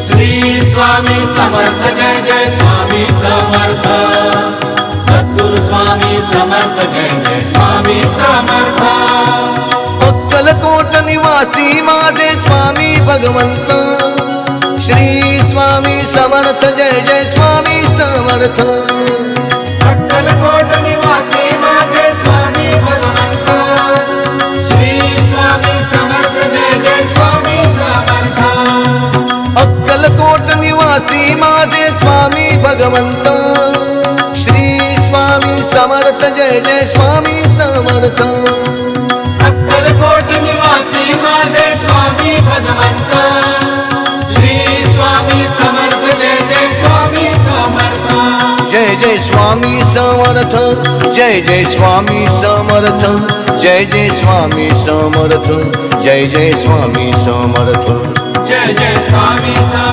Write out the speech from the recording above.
श्री स्वामी समर्थ जय जय स्वामी समर्थ सद्गुरु स्वामी समर्थ जय जय स्वामी समर्थ अक्कलकोट निवासी माझे स्वामी भगवंत श्री स्वामी समर्थ जय जय स्वामी समर्थ अक्कलकोट निवासी माझे स्वामी भगवंत श्री स्वामी समर्थ जय जय स्वामी समर्थ अक्कलकोट निवासी माझे स्वामी भगवंत श्री स्वामी समर्थ जय जय स्वामी समर्थ अक्कलकोट निवासी माझे स्वामी भगवंत श्री स्वामी समर्थ जय जय स्वामी समर्थ जय जय स्वामी समर्थ जय जय स्वामी समर्थ जय जय स्वामी समर्थ जय जय स्वामी समर्थ जय जय स्वामी समर्थ